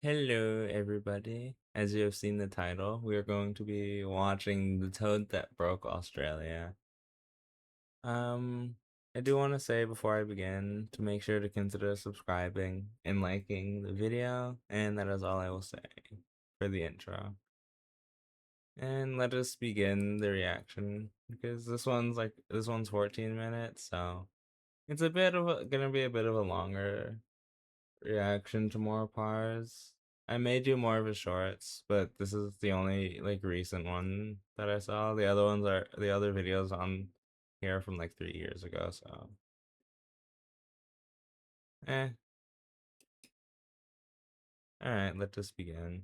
Hello, everybody. As you have seen the title, we are going to be watching The Toad That Broke Australia. Um, I do want to say before I begin to make sure to consider subscribing and liking the video, and that is all I will say for the intro. And let us begin the reaction because this one's 14 minutes, so it's gonna be a bit of a longer reaction to MoreParz. I may do more of his shorts, but this is the only like recent one that I saw. The other videos on here from like 3 years ago, so eh. Alright, let us begin.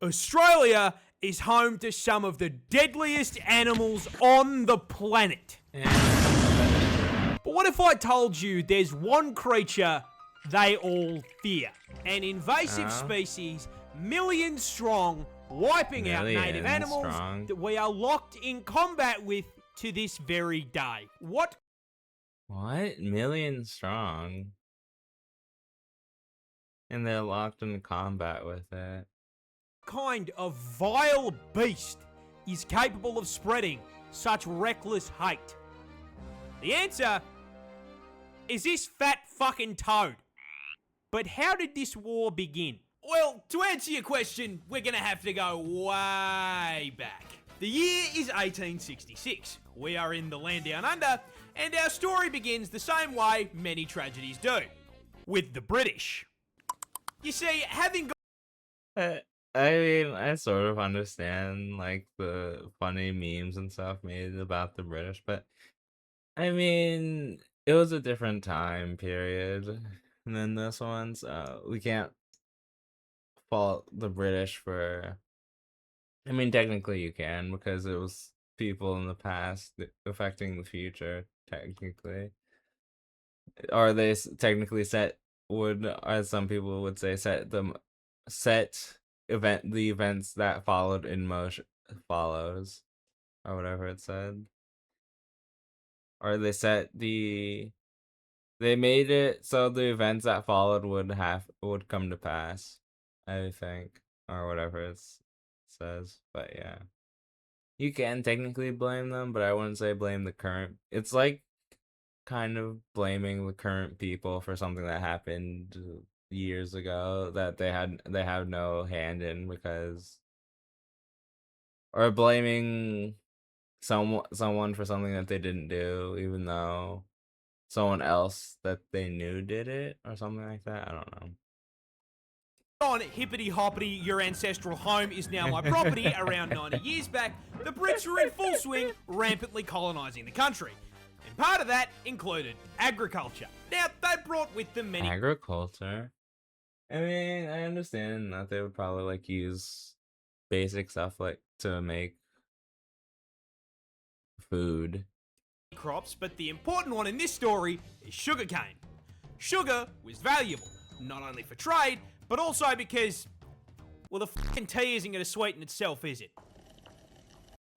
Australia is home to some of the deadliest animals on the planet. But what if I told you there's one creature they all fear? An invasive species, millions strong, wiping out native animals that we are locked in combat with to this very day. What Million strong? And they're locked in combat with it. kind of vile beast is capable of spreading such reckless hate? The answer is this fat fucking toad. But how did this war begin? Well, to answer your question, we're gonna have to go way back. The year is 1866. We are in the land down under, and our story begins the same way many tragedies do, with the British. You see, having I mean, I sort of understand like the funny memes and stuff made about the British, but I mean, it was a different time period than this one, so we can't fault the British for. I mean, technically you can because it was people in the past affecting the future, technically. Or they technically as some people would say, set the events that followed in motion follows, or whatever it said. Or they made it so the events that followed would come to pass, I think, or whatever it says. But yeah, you can technically blame them, but I wouldn't say blame the current. It's like kind of blaming the current people for something that happened years ago that they have no hand in, because, or blaming someone for something that they didn't do even though someone else that they knew did it, or something like that. I don't know. on hippity hoppity, your ancestral home is now my property. Around 90 years back, the Brits were in full swing, rampantly colonising the country. And part of that included agriculture. Now, they brought with them many Agriculture. I mean, I understand that they would probably like use basic stuff like to make food. crops, but the important one in this story is sugarcane. Sugar was valuable, not only for trade, but also because, well, the fucking tea isn't going to sweeten itself, is it?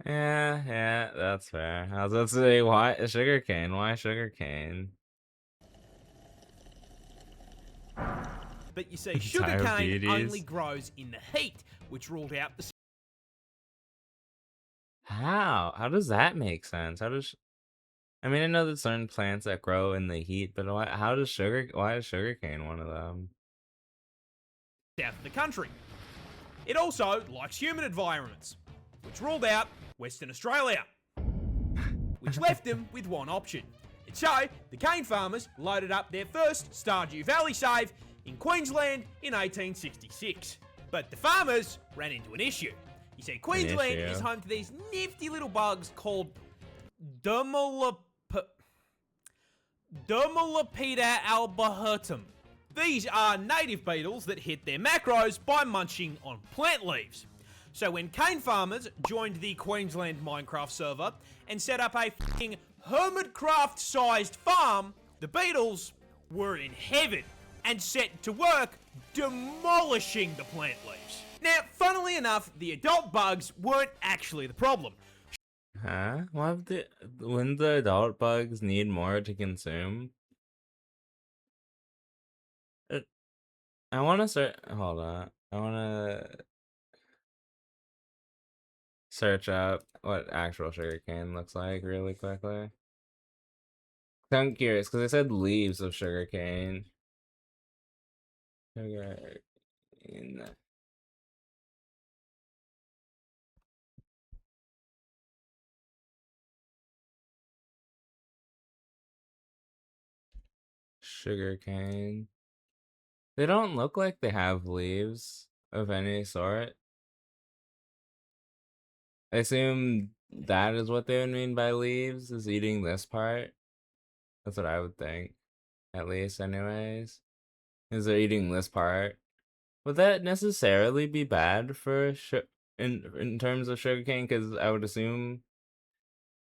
Yeah, that's fair. I was about to say, why sugarcane? Why sugarcane? But you see, sugarcane only grows in the heat, which ruled out the. How does that make sense? I mean, I know there's certain plants that grow in the heat, but why is sugarcane one of them? South of the country. It also likes humid environments, which ruled out Western Australia, which left them with one option. And so, the cane farmers loaded up their first Stardew Valley save in Queensland in 1866. But the farmers ran into an issue. You see, Queensland is home to these nifty little bugs called Dermalopida albahertum. These are native beetles that hit their macros by munching on plant leaves. So when cane farmers joined the Queensland Minecraft server and set up a f***ing Hermitcraft-sized farm, the beetles were in heaven and set to work demolishing the plant leaves. Now, funnily enough, the adult bugs weren't actually the problem. Huh? Wouldn't the adult bugs need more to consume? I want to start. Hold on. I wanna search up what actual sugarcane looks like really quickly. I'm curious because they said leaves of sugarcane. Sugarcane. Sugarcane. They don't look like they have leaves of any sort. I assume that is what they would mean by leaves, is eating this part. That's what I would think. At least, anyways. Is they're eating this part. Would that necessarily be bad for in terms of sugarcane? Because I would assume,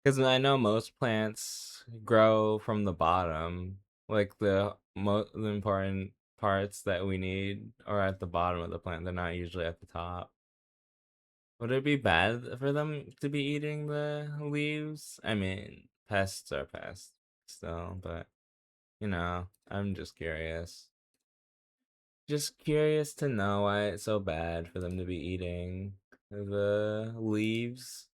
because I know most plants grow from the bottom, like the important parts that we need are at the bottom of the plant. They're not usually at the top. Would it be bad for them to be eating the leaves? I mean, pests are pests still, but I'm just curious. Just curious to know why it's so bad for them to be eating the leaves.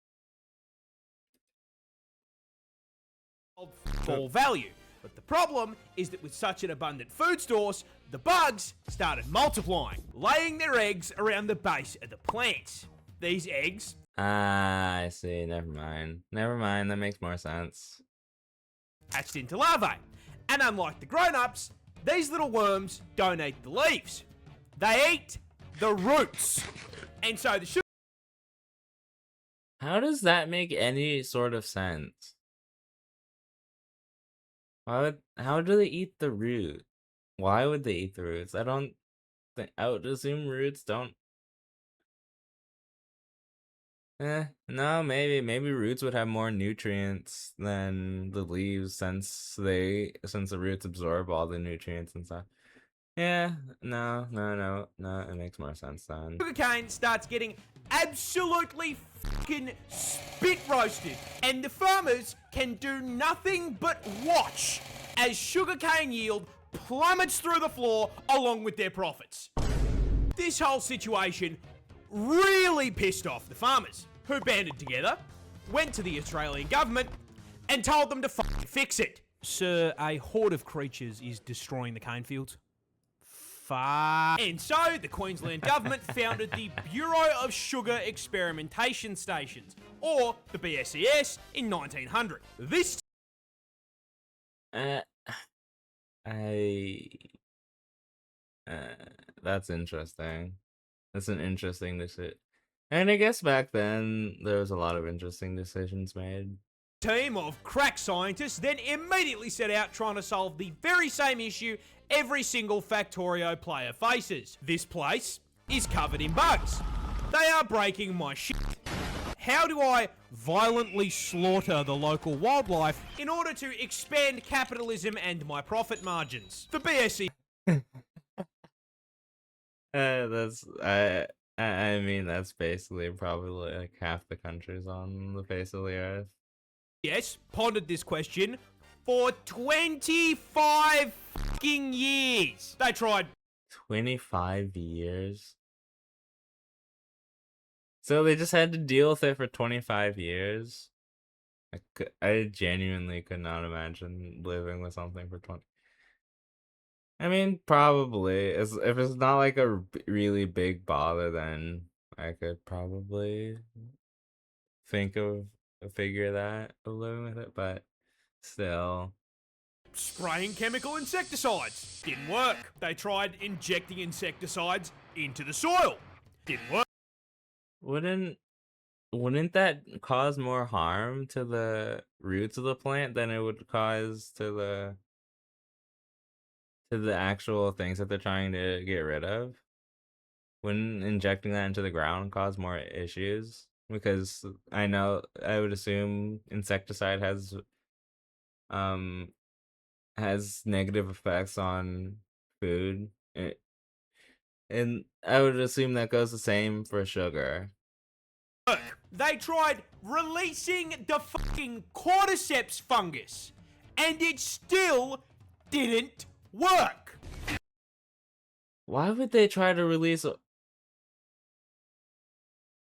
Full value. But the problem is that with such an abundant food source, the bugs started multiplying, laying their eggs around the base of the plants. These eggs Ah, I see. Never mind. Never mind. That makes more sense. hatched into larvae. And unlike the grown-ups, these little worms don't eat the leaves. They eat the roots. And so the sugar How does that make any sort of sense? How do they eat the root? Why would they eat the roots? I would assume roots don't. No, maybe roots would have more nutrients than the leaves since the roots absorb all the nutrients and stuff. Yeah, no, it makes more sense then. sugarcane starts getting absolutely fucking spit roasted. And the farmers can do nothing but watch as sugarcane yield plummets through the floor along with their profits. This whole situation really pissed off the farmers, who banded together, went to the Australian government, and told them to fucking fix it. Sir, a horde of creatures is destroying the cane fields. And so the Queensland government founded the Bureau of Sugar Experimentation Stations, or the BSES, in 1900. This Uh, I that's interesting. That's an interesting decision. And I guess back then there was a lot of interesting decisions made. team of crack scientists then immediately set out trying to solve the very same issue every single Factorio player faces. This place is covered in bugs. They are breaking my shit. How do I violently slaughter the local wildlife in order to expand capitalism and my profit margins? The BSE That's I mean that's basically probably like half the countries on the face of the earth. pondered this question for 25 fucking years. They tried 25 years. So they just had to deal with it for 25 years. I genuinely could not imagine living with something for 20. I mean, probably. If it's not like a really big bother, then I could probably think of figure that of living with it, but still. spraying chemical insecticides. Didn't work. They tried injecting insecticides into the soil. Didn't work. Wouldn't that cause more harm to the roots of the plant than it would cause to the actual things that they're trying to get rid of? Wouldn't injecting that into the ground cause more issues? Because I would assume insecticide has negative effects on food. And I would assume that goes the same for sugar. They tried releasing the fucking cordyceps fungus, and it still didn't work. Why would they try to release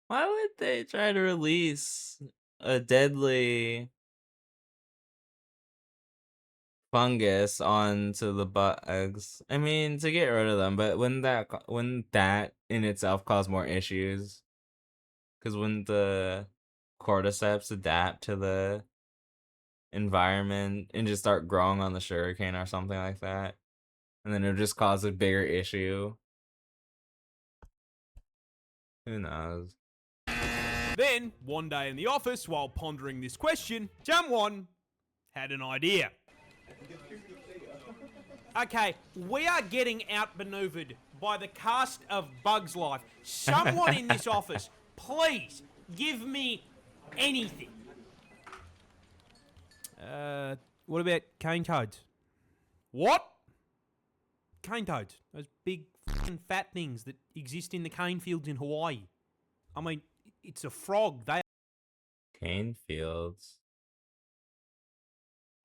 Why would they try to release a deadly fungus onto the bugs? I mean, to get rid of them, but wouldn't that in itself cause more issues? Because wouldn't the cordyceps adapt to the environment and just start growing on the sugarcane or something like that? And then it would just cause a bigger issue. Who knows? Then, one day in the office, while pondering this question, someone had an idea. Okay, we are getting outmaneuvered by the cast of Bugs Life. Someone in this office, please give me anything. What about cane toads? What? Cane toads. Those big fucking fat things that exist in the cane fields in Hawaii. I mean, it's a frog. They Cane fields.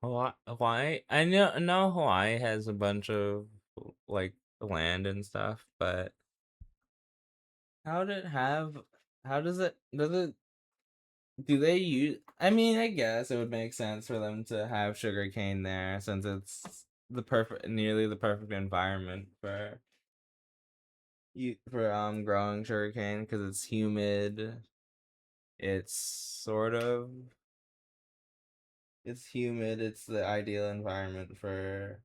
Hawaii. I know Hawaii has a bunch of like land and stuff, but how did it have? How does it? Does it? Do they use? I mean, I guess it would make sense for them to have sugarcane there since it's nearly the perfect environment for growing sugarcane because it's humid. It's sort of It's humid. It's the ideal environment for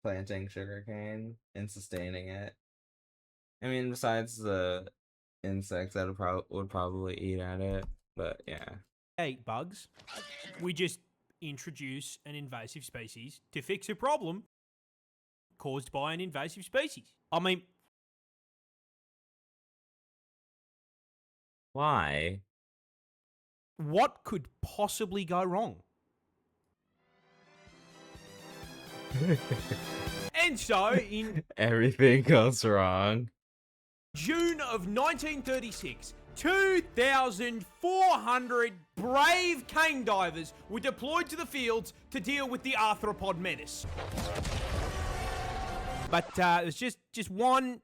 planting sugarcane and sustaining it. I mean, besides the insects that would probably eat at it, but yeah. eat bugs. We just introduce an invasive species to fix a problem caused by an invasive species. I mean, Why? what could possibly go wrong? And so, in Everything goes wrong. June of 1936, 2,400 brave cane divers were deployed to the fields to deal with the arthropod menace. But there's just one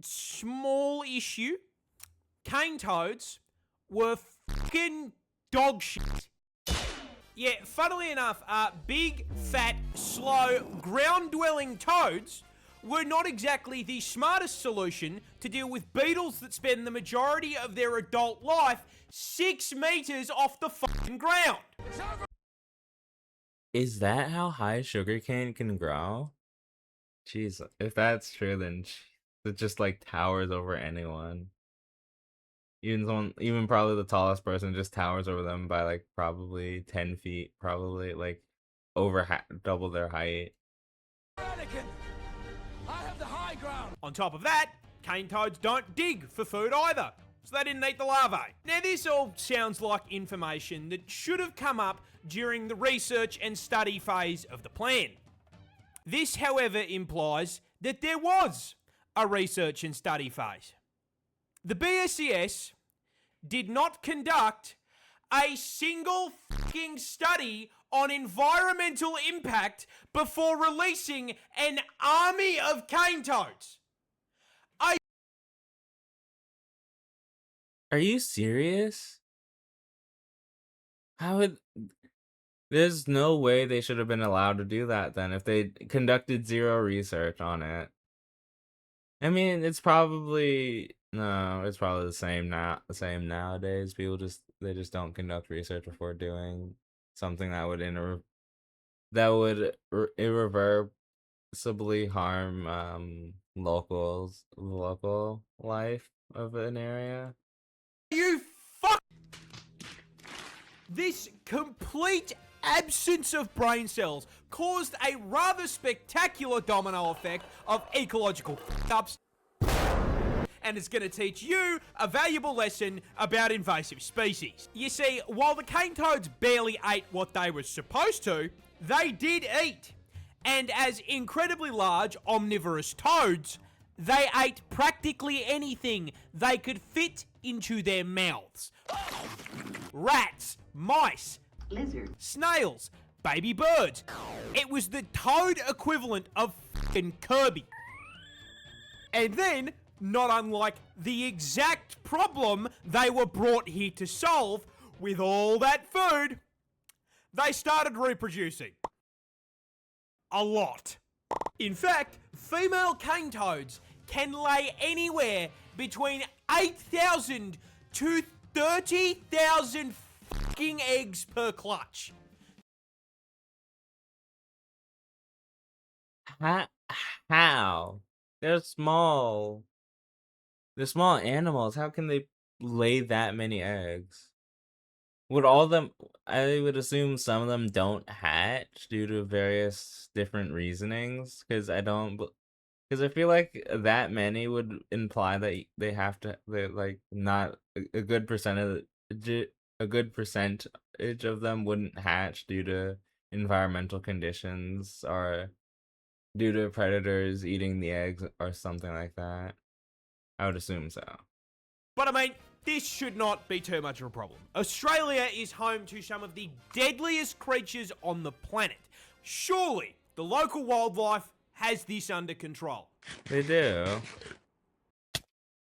small issue. Cane toads were fucking dog shit. Yeah, funnily enough, big, fat, slow, ground-dwelling toads were not exactly the smartest solution to deal with beetles that spend the majority of their adult life 6 meters off the fucking ground. Is that how high sugarcane can grow? Jeez, if that's true, then it just like towers over anyone. Even probably the tallest person just towers over them by like probably 10 feet, probably like over double their height. Anakin, I have the high ground. On top of that, cane toads don't dig for food either, so they didn't eat the larvae. Now this all sounds like information that should have come up during the research and study phase of the plan. This, however, implies that there was a research and study phase. The BSCS did not conduct a single fucking study on environmental impact before releasing an army of cane toads. Are you serious? How would... There's no way they should have been allowed to do that then if they conducted zero research on it. I mean, it's probably the same nowadays. They just don't conduct research before doing something that would irreversibly harm local life of an area. You fuck! This complete absence of brain cells caused a rather spectacular domino effect of ecological fuck-ups, and it's going to teach you a valuable lesson about invasive species. You see, while the cane toads barely ate what they were supposed to, they did eat. And as incredibly large omnivorous toads, they ate practically anything they could fit into their mouths. Rats, mice, Lizard. snails, baby birds. It was the toad equivalent of fucking Kirby. And then, not unlike the exact problem they were brought here to solve with all that food. They started reproducing. A lot. In fact, female cane toads can lay anywhere between 8,000 to 30,000 fucking eggs per clutch. How? They're small. They're small animals. How can they lay that many eggs? Would all of them, I would assume some of them don't hatch due to various different reasonings, because because I feel like that many would imply that they have to, they're like not a good percentage, a good percentage of them wouldn't hatch due to environmental conditions or due to predators eating the eggs or something like that. I would assume so. But I mean, this should not be too much of a problem. Australia is home to some of the deadliest creatures on the planet. Surely, the local wildlife has this under control. They do.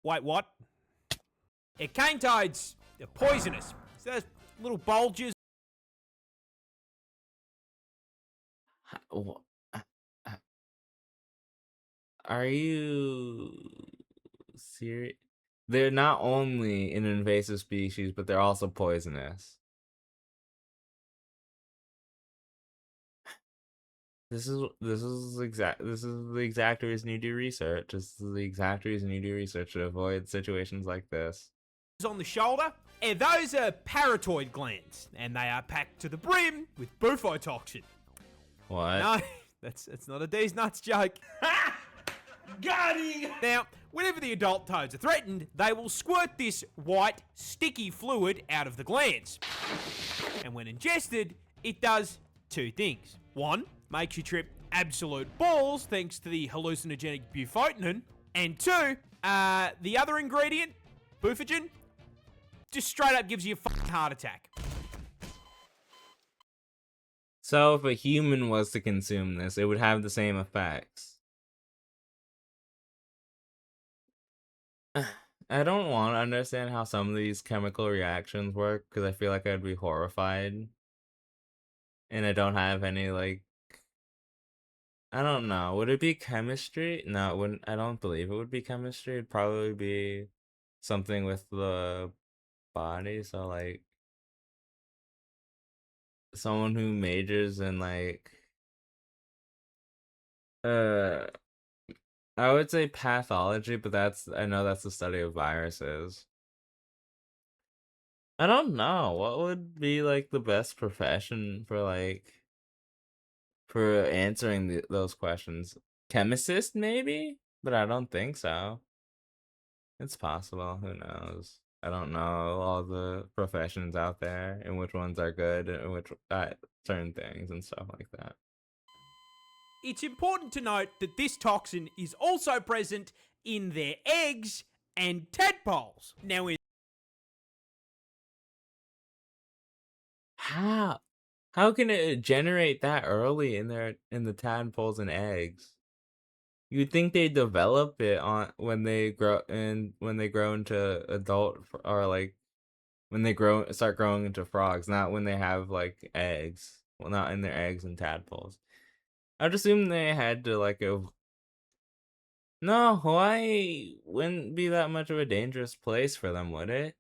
Wait, what? Yeah, cane toads, they're poisonous. So those little bulges. Are you serious? They're not only an invasive species, but they're also poisonous. This is the exact reason you do research. This is the exact reason you do research, to avoid situations like this. On the shoulder, and those are parotid glands, and they are packed to the brim with bufotoxin. What? No, that's not a D's nuts joke. Got him! Now, whenever the adult toads are threatened, they will squirt this white, sticky fluid out of the glands. And when ingested, it does two things. One, makes you trip absolute balls thanks to the hallucinogenic bufotenin. And two, the other ingredient, bufogen, just straight up gives you a fucking heart attack. So if a human was to consume this, it would have the same effects. I don't want to understand how some of these chemical reactions work, because I feel like I'd be horrified. And I don't have any, like, I don't know. Would it be chemistry? No, it wouldn't. I don't believe it would be chemistry. It'd probably be something with the body. So, like, someone who majors in, like, I would say pathology, but I know that's the study of viruses. I don't know. What would be, like, the best profession for, like, for answering those questions? Chemist, maybe? But I don't think so. It's possible. Who knows? I don't know all the professions out there and which ones are good and which certain things and stuff like that. It's important to note that this toxin is also present in their eggs and tadpoles. Now, How can it generate that early in the tadpoles and eggs? You'd think they develop it on when they grow into adult, or like when they start growing into frogs, not when they have like eggs. Well, not in their eggs and tadpoles. I'd assume they had to like No, Hawaii wouldn't be that much of a dangerous place for them, would it?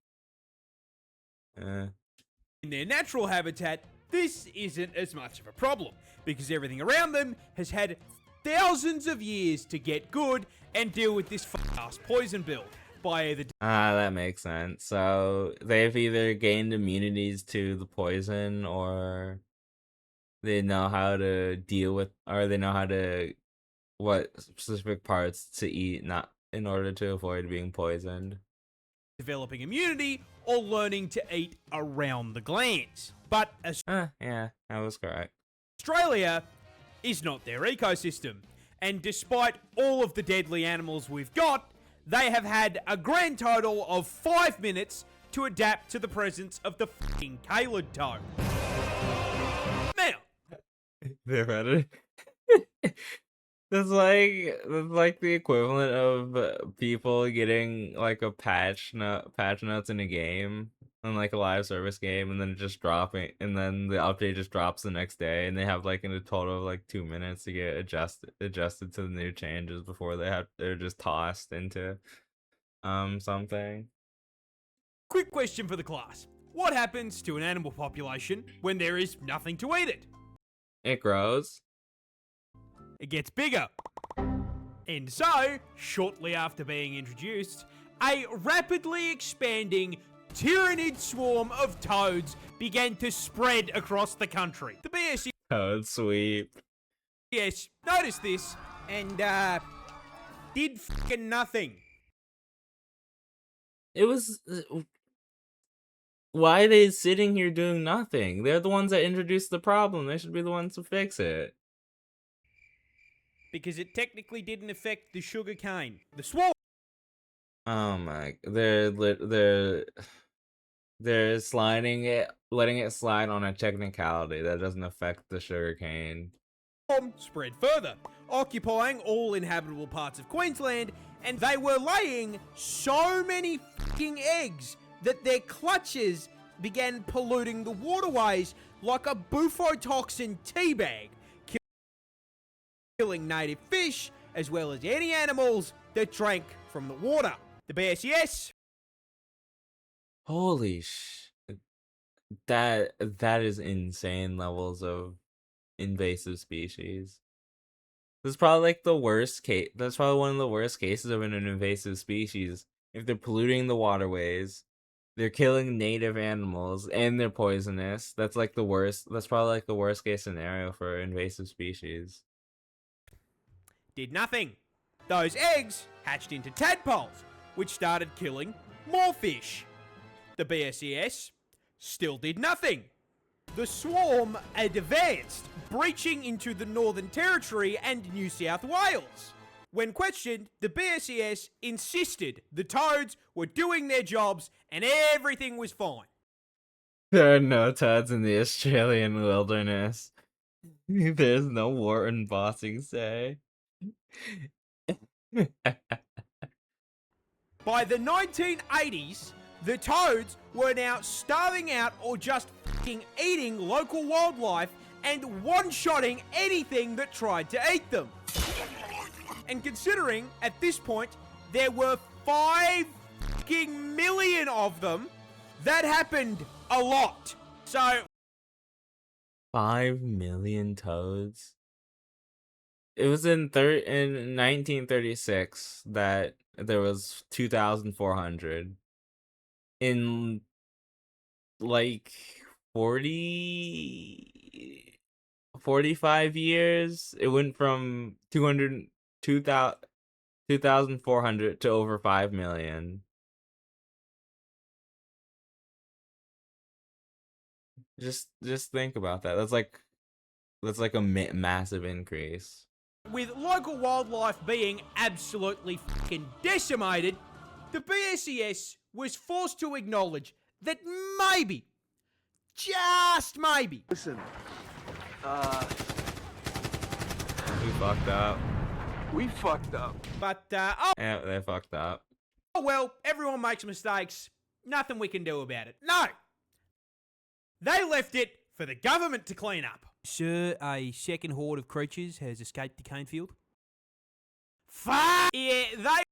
in their natural habitat, this isn't as much of a problem because everything around them has had thousands of years to get good and deal with this ass poison build by either. That makes sense. So they've either gained immunities to the poison, or they know how to deal with, or they know how to what specific parts to eat, not in order to avoid being poisoned. Developing immunity or learning to eat around the glands. But yeah, that was correct. Australia is not their ecosystem. And despite all of the deadly animals we've got, they have had a grand total of 5 minutes to adapt to the presence of the fucking Calid toad. Now, They're ready. That's like the equivalent of people getting like a patch notes in a game, on like a live service game, and then just dropping, and then the update just drops the next day, and they have like in a total of like 2 minutes to get adjusted to the new changes before they're just tossed into something. Quick question for the class. What happens to an animal population when there is nothing to eat it? It grows. It gets bigger. And so, shortly after being introduced, a rapidly expanding tyrannid swarm of toads began to spread across the country. The Toad sweep. BSES noticed this and did fucking nothing. It was why are they sitting here doing nothing? They're the ones that introduced the problem. They should be the ones to fix it. Because it technically didn't affect the sugar cane. The swarm. Oh my! They're sliding it, letting it slide on a technicality that doesn't affect the sugarcane. Spread further, occupying all inhabitable parts of Queensland, and they were laying so many fucking eggs that their clutches began polluting the waterways like a bufotoxin teabag, killing native fish as well as any animals that drank from the water. The BSES. Holy that is insane levels of invasive species. This is probably like the worst case. That's probably one of the worst cases of an invasive species. If they're polluting the waterways, they're killing native animals, and they're poisonous. That's like the worst. That's probably like the worst case scenario for invasive species. Did nothing. Those eggs hatched into tadpoles, which started killing more fish. The BSES still did nothing. The swarm advanced, breaching into the Northern Territory and New South Wales. When questioned, the BSES insisted the toads were doing their jobs and everything was fine. There are no toads in the Australian wilderness. There's no Wharton bossing say. By the 1980s, the toads were now starving out or just fucking eating local wildlife and one-shotting anything that tried to eat them. And considering, at this point, there were 5 fucking million of them, that happened a lot. So 5 million toads. It was in 1936 that there was 2,400. In like 45 years, it went from 2,400 to over 5 million. Just think about that. That's like a massive increase. with local wildlife being absolutely fucking decimated, the BSES was forced to acknowledge that maybe, just maybe, Listen, We fucked up. we fucked up. but Yeah, they fucked up. oh well, everyone makes mistakes. Nothing we can do about it. No! They left it for the government to clean up. Sir, a second horde of creatures has escaped the cane field. Fuck! Yeah, they...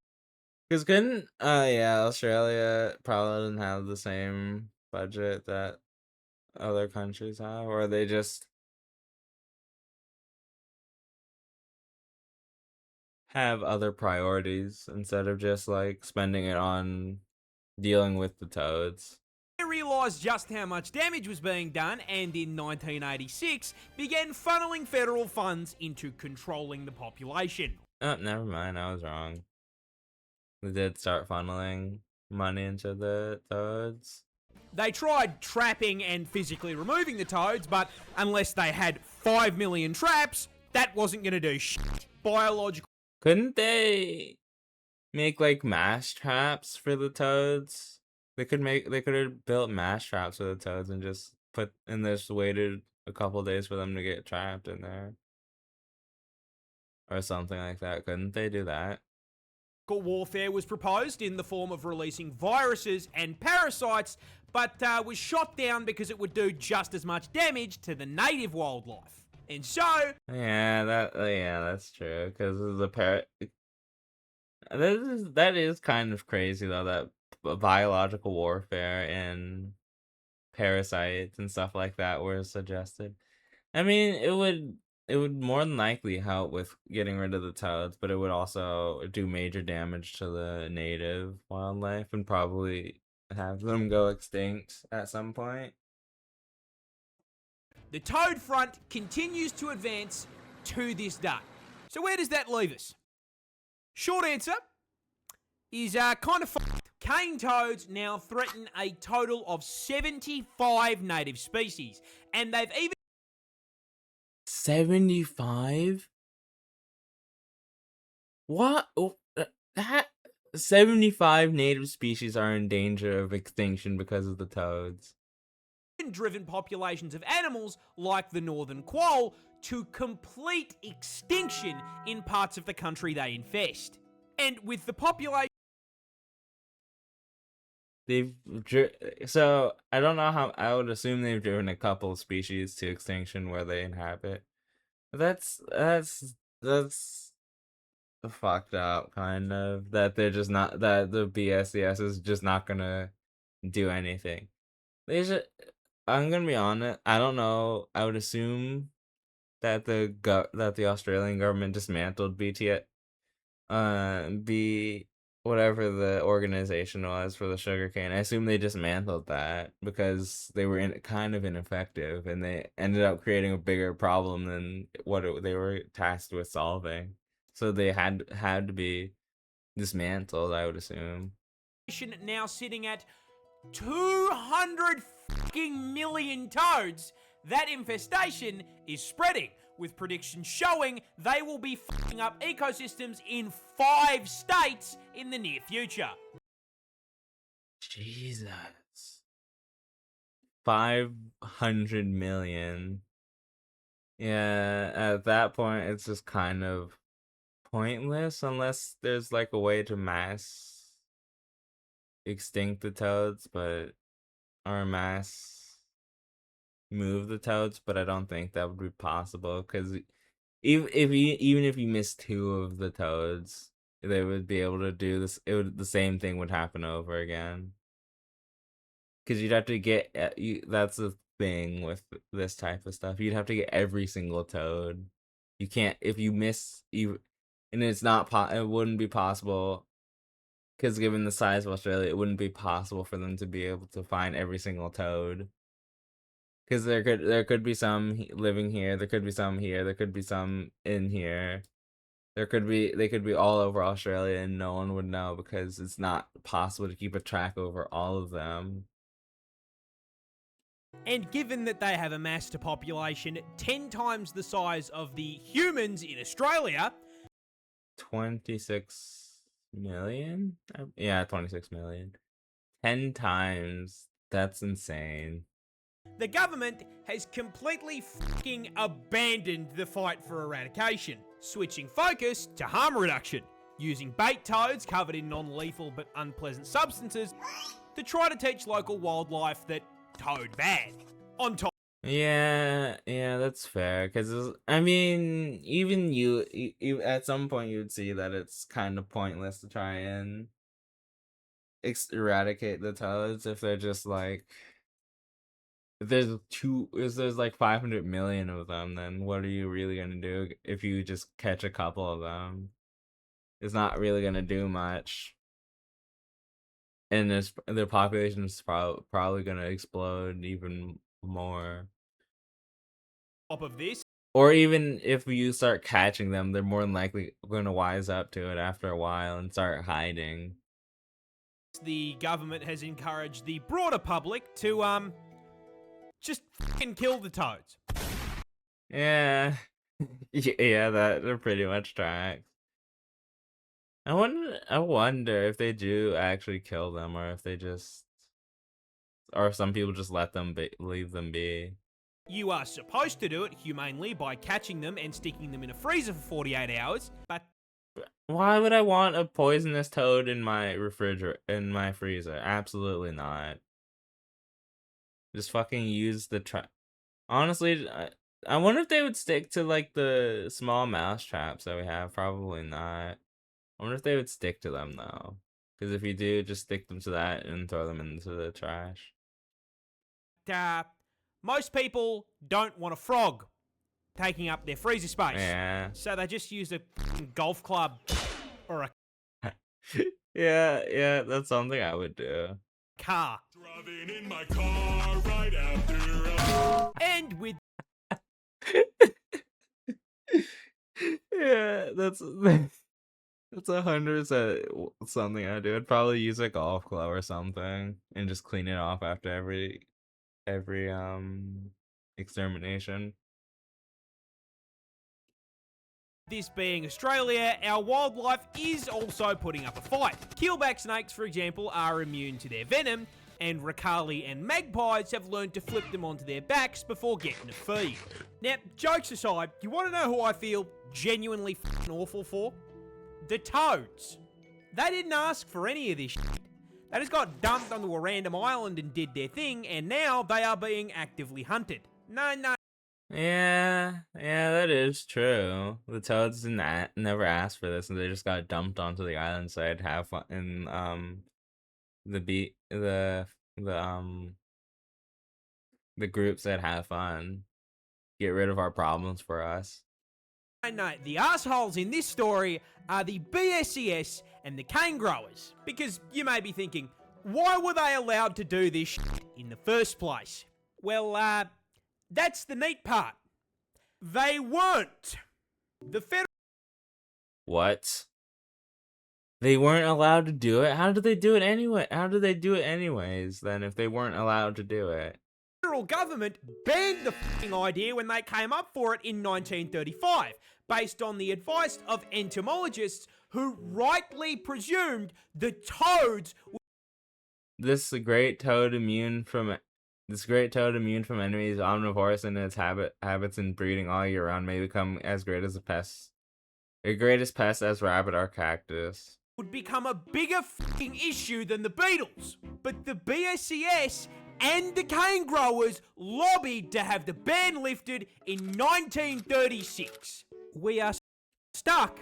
Because couldn't, yeah, Australia probably doesn't have the same budget that other countries have, or they just have other priorities instead of just like spending it on dealing with the toads. They realised just how much damage was being done and in 1986 began funneling federal funds into controlling the population. Oh, never mind, I was wrong. They did start funneling money into the toads. They tried trapping and physically removing the toads, but unless they had 5 million traps, that wasn't going to do shit. Biological. Couldn't they make like mass traps for the toads? They could have built mass traps for the toads and just waited a couple days for them to get trapped in there. or something like that. Couldn't they do that? Warfare was proposed in the form of releasing viruses and parasites, but was shot down because it would do just as much damage to the native wildlife. And so, Yeah, that's true. Because the that is kind of crazy though. That biological warfare and parasites and stuff like that were suggested. I mean, it would more than likely help with getting rid of the toads, but it would also do major damage to the native wildlife and probably have them go extinct at some point. the toad front continues to advance to this day. So where does that leave us? Short answer is kind of fucked. Cane toads now threaten a total of 75 native species, and they've even 75? What? That 75 native species are in danger of extinction because of the toads. driven populations of animals like the northern quoll to complete extinction in parts of the country they infest. And with the population So I don't know how. I would assume they've driven a couple of species to extinction where they inhabit. That's fucked up, kind of. That they're just not, that the BSES is just not gonna do anything. They should. I'm gonna be honest. I don't know. I would assume that the Australian government dismantled B whatever the organization was for the sugarcane. I assume they dismantled that because they were kind of ineffective, and they ended up creating a bigger problem than they were tasked with solving. So they had to be dismantled, I would assume. now sitting at 200 fucking million toads, that infestation is spreading, with predictions showing they will be fucking up ecosystems in 5 states in the near future. Jesus. 500 million. Yeah, at that point, it's just kind of pointless unless there's like a way to mass extinct the toads, or mass move the toads, but I don't think that would be possible because even if you miss 2 of the toads, they would be able to do this. The same thing would happen over again. Because you'd have to get that's the thing with this type of stuff. You'd have to get every single toad. You can't if you miss you, and it's not it wouldn't be possible because given the size of Australia, it wouldn't be possible for them to be able to find every single toad. Because there could be some living here, there could be some here, there could be some in here. They could be all over Australia and no one would know because it's not possible to keep a track over all of them. And given that they have amassed a population 10 times the size of the humans in Australia, 26 million? Yeah, 26 million. 10 times. That's insane. the government has completely fucking abandoned the fight for eradication, switching focus to harm reduction, using bait toads covered in non-lethal but unpleasant substances to try to teach local wildlife that toad bad. On top Yeah, that's fair. Because, I mean, even you, at some point, you would see that it's kind of pointless to try and eradicate the toads if they're just like. If there's like 500 million of them, then what are you really gonna do if you just catch a couple of them? It's not really gonna do much. And their population is probably gonna explode even more. of this, Or even if you start catching them, they're more than likely gonna wise up to it after a while and start hiding. the government has encouraged the broader public to just fucking kill the toads. Yeah. Yeah, that pretty much tracks. I wonder if they do actually kill them, or if some people just leave them be. You are supposed to do it humanely by catching them and sticking them in a freezer for 48 hours, but Why would I want a poisonous toad in my freezer? Absolutely not. Just fucking use the trap. Honestly, I wonder if they would stick to like the small mouse traps that we have. Probably not. I wonder if they would stick to them though. Because if you do, just stick them to that and throw them into the trash. most people don't want a frog taking up their freezer space. Yeah. So they just use a golf club or a Yeah, that's something I would do. car. Driving in my car right after And with Yeah, that's 100% something I do. I'd probably use a golf club or something and just clean it off after every extermination. this being Australia, our wildlife is also putting up a fight. Keelback snakes, for example, are immune to their venom, and Ricali and magpies have learned to flip them onto their backs before getting a feed. Now, jokes aside, you want to know who I feel genuinely f***ing awful for? The toads. They didn't ask for any of this shit. They just got dumped onto a random island and did their thing, and now they are being actively hunted. No. Yeah, that is true. The toads never asked for this, and they just got dumped onto the island so I'd have fun in the groups that have fun. Get rid of our problems for us. No, the assholes in this story are the BSES and the cane growers. Because you may be thinking, why were they allowed to do this shit in the first place? Well, that's the neat part. They weren't. The federal... What? They weren't allowed to do it? How did they do it anyway? How did they do it anyways, then, if they weren't allowed to do it? federal government banned the f***ing idea when they came up for it in 1935, based on the advice of entomologists who rightly presumed the toads... This great toad immune from enemies, omnivorous in its habits and breeding all year round, may become as great as a greatest pest as rabbit or cactus. would become a bigger f***ing issue than the beetles. But the BSES and the cane growers lobbied to have the ban lifted in 1936. We are stuck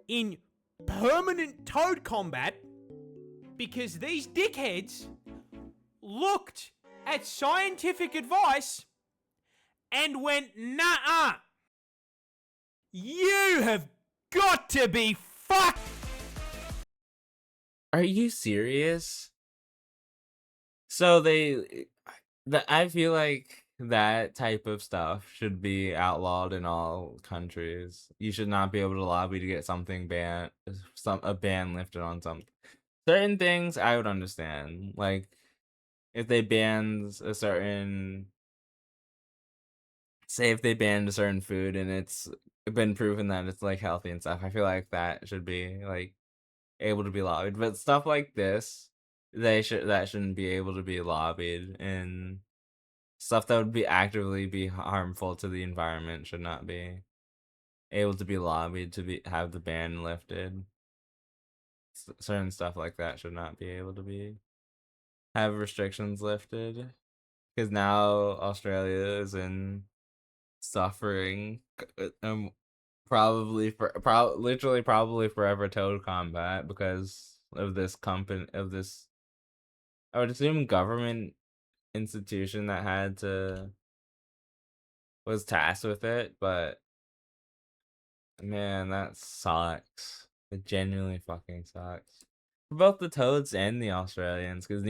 in permanent toad combat because these dickheads looked at scientific advice and went, nah, you have got to be fucked. Are you serious? So I feel like that type of stuff should be outlawed in all countries. You should not be able to lobby to get something banned, a ban lifted on something. Certain things I would understand, like if they banned a certain, say if they banned a certain food and it's been proven that it's like healthy and stuff. I feel like that should be like able to be lobbied, but stuff like this, that shouldn't be able to be lobbied, and stuff that would be actively be harmful to the environment should not be able to be lobbied to have the ban lifted. Certain stuff like that should not be able to have restrictions lifted, because now Australia is in suffering, probably forever toad combat because of this I would assume government institution that was tasked with it, but man, that sucks. It genuinely fucking sucks for both the toads and the Australians, because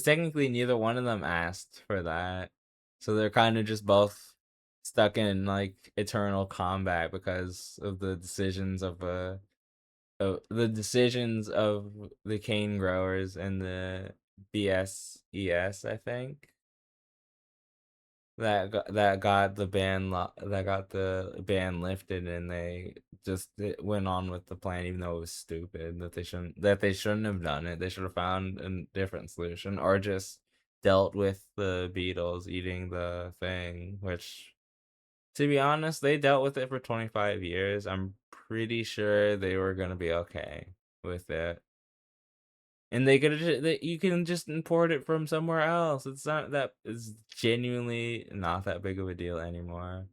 technically neither one of them asked for that, so they're kind of just both stuck in like eternal combat because of the decisions of the cane growers and the BSES, I think, that got the ban lifted, and they just went on with the plan even though it was stupid, that they shouldn't have done it. They should have found a different solution, or just dealt with the Beatles eating the thing, which, to be honest, they dealt with it for 25 years. I'm pretty sure they were gonna be okay with it. And they could you can just import it from somewhere else. It's genuinely not that big of a deal anymore.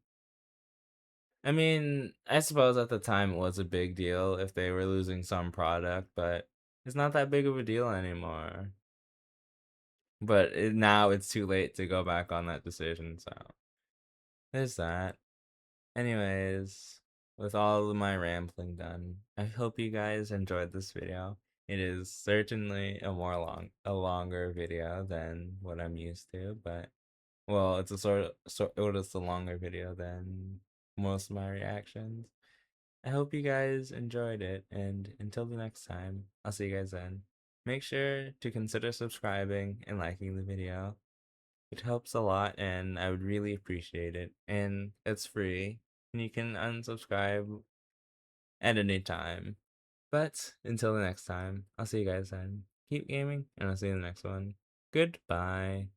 I mean, I suppose at the time it was a big deal if they were losing some product, but it's not that big of a deal anymore. But now it's too late to go back on that decision, so there's that. Anyways, with all of my rambling done, I hope you guys enjoyed this video. It is certainly a longer video than what I'm used to, but well, it's a it is a longer video than most of my reactions. I hope you guys enjoyed it, and until the next time, I'll see you guys then. Make sure to consider subscribing and liking the video. It helps a lot, and I would really appreciate it. And it's free, and you can unsubscribe at any time. But until the next time, I'll see you guys then. Keep gaming, and I'll see you in the next one. Goodbye.